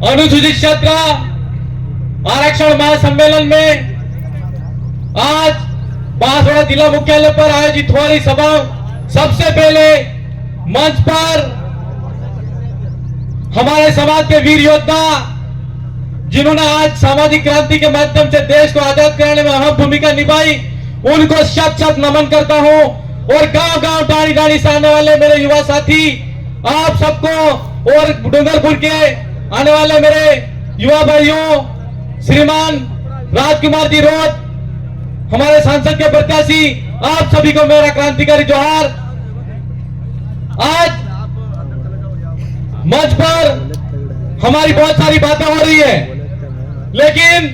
अनुसूचित क्षेत्र आरक्षण महासम्मेलन में आज बांसवाड़ा जिला मुख्यालय पर आयोजित हो रही सभा, सबसे पहले मंच पर हमारे समाज के वीर योद्धा जिन्होंने आज सामाजिक क्रांति के माध्यम से देश को आजाद कराने में अहम भूमिका निभाई, उनको शत शत नमन करता हूं। और गांव गांव डाणी डाणी से आने वाले मेरे युवा साथी, आप सबको और डूंगरपुर के आने वाले मेरे युवा भाइयों, श्रीमान राजकुमार जी रोड, हमारे सांसद के प्रत्याशी, आप सभी को मेरा क्रांतिकारी जोहार। आज मंच पर हमारी बहुत सारी बातें हो रही है, लेकिन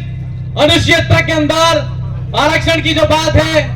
अनुसूचित क्षेत्र के अंदर आरक्षण की जो बात है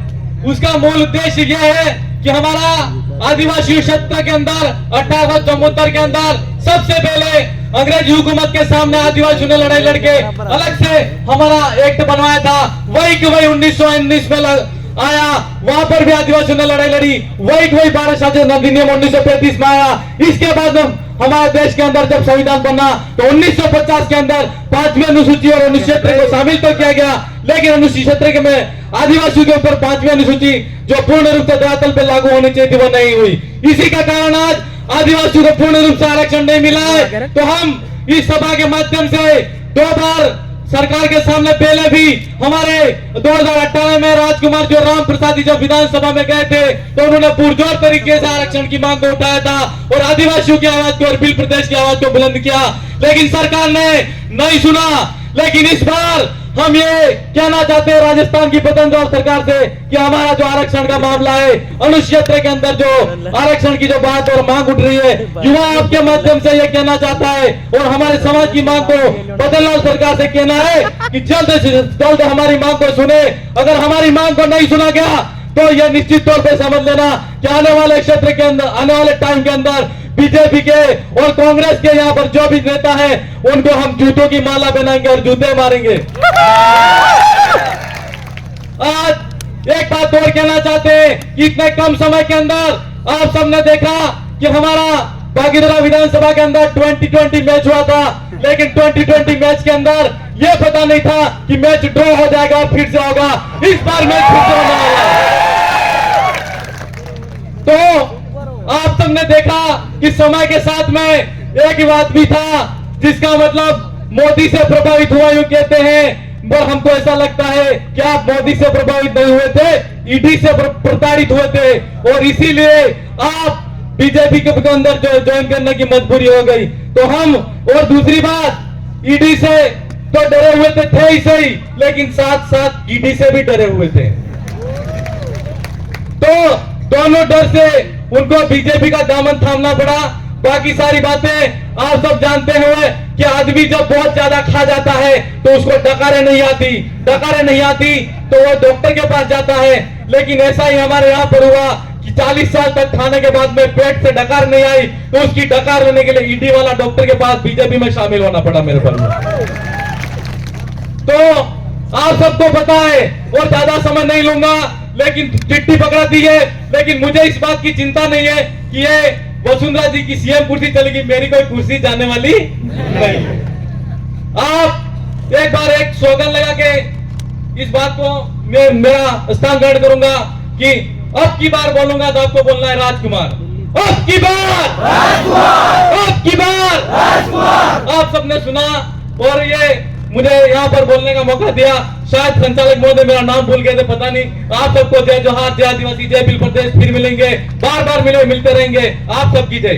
उसका मूल उद्देश्य यह है कि हमारा आदिवासी क्षेत्र के अंदर 1874 के अंदर सबसे पहले अंग्रेजी हुकूमत के सामने आदिवासियों ने लड़ाई लड़के अलग से हमारा एक्ट बनवाया था। वही कि वही 1919 में आया, वहां पर भी आदिवासियों ने लड़ाई लड़ी। वही कि वही 12 शासन अधिनियम 1935 में आया। इसके बाद हमारे देश के अंदर जब संविधान बना तो 1950 के अंदर 5वीं अनुसूची और अनुसूचित क्षेत्र को शामिल तो किया गया, लेकिन अनुसूचित क्षेत्र में आदिवासियों के ऊपर 5वीं अनुसूची जो पूर्ण रूप से धरातल पर लागू होनी चाहिए थी वो नहीं हुई। इसी का कारण आज आदिवासियों को पूर्ण रूप से आरक्षण नहीं मिला है। तो हम इस सभा के माध्यम से 2 बार सरकार के सामने पहले भी हमारे 2018 में राजकुमार जो राम प्रसाद जी जब विधानसभा में गए थे तो उन्होंने पुरजोर तरीके से आरक्षण की मांग को उठाया था और आदिवासियों की आवाज को और बिल प्रदेश की आवाज को बुलंद किया, लेकिन सरकार ने नहीं सुना। लेकिन इस बार हम ये कहना चाहते हैं राजस्थान की बदनौर सरकार से कि हमारा जो आरक्षण का मामला है, अनुसूचित क्षेत्र के अंदर जो आरक्षण की जो बात और मांग उठ रही है, युवा आपके माध्यम से ये कहना चाहता है और हमारे समाज की मांग को बदनौर सरकार से कहना है कि जल्द से जल्द हमारी मांग को सुने। अगर हमारी मांग को नहीं सुना गया तो यह निश्चित तौर पर समझ लेना कि आने वाले क्षेत्र के अंदर, आने वाले टाइम के अंदर बीजेपी के और कांग्रेस के यहाँ पर जो भी नेता है उनको हम जूतों की माला पहनाएंगे और जूते मारेंगे। आज एक बात और कहना चाहते हैं कि इतने कम समय के अंदर आप सबने देखा कि हमारा बागीधरा विधानसभा के अंदर 2020 मैच हुआ था, लेकिन 2020 मैच के अंदर यह पता नहीं था कि मैच ड्रॉ हो जाएगा, फिर से होगा। इस बार मैच फिर से होने वाला है। तो आप सबने देखा कि समय के साथ में एक ही बात भी था जिसका मतलब मोदी से प्रभावित हुआ यूं कहते हैं, पर हमको ऐसा लगता है कि आप मोदी से प्रभावित नहीं हुए थे, ईडी से प्रताड़ित हुए थे और इसीलिए आप बीजेपी के अंदर ज्वाइन करने की मजबूरी हो गई। तो हम, और दूसरी बात, ईडी से तो डरे हुए थे ही सही, लेकिन साथ साथ ईडी से भी डरे हुए थे। तो दोनों डर से उनको बीजेपी का दामन थामना पड़ा। बाकी सारी बातें आप सब जानते हुए कि आदमी जब बहुत ज्यादा खा जाता है तो उसको डकारें नहीं आती तो वो डॉक्टर के पास जाता है, लेकिन ऐसा ही हमारे यहाँ पर हुआ कि 40 साल तक खाने के बाद में पेट से डकार नहीं आई तो उसकी डकार लेने के लिए ईडी वाला डॉक्टर के पास बीजेपी में शामिल होना पड़ा मेरे पर। तो आप सबको पता है और ज्यादा समय नहीं लूंगा, लेकिन चिट्ठी पकड़ा दी है, लेकिन मुझे इस बात की चिंता नहीं है कि ये वसुंधरा जी की सीएम कुर्सी चलेगी, मेरी कोई कुर्सी जाने वाली नहीं। आप एक बार एक स्लोगन लगा के इस बात को मैं मेरा स्थान ग्रहण करूंगा कि अब की बार बोलूंगा तो आपको बोलना है राजकुमार, अब की बार राजकुमार, अब की बार राजकुमार। आप सबने सुना और ये मुझे यहाँ पर बोलने का मौका दिया। शायद संचालक महोदय मेरा नाम भूल गए थे, पता नहीं। आप सबको जय जोहार, जय आदिवासी, जय बिल प्रदेश। फिर मिलेंगे, बार बार मिलते रहेंगे। आप सबकी जय।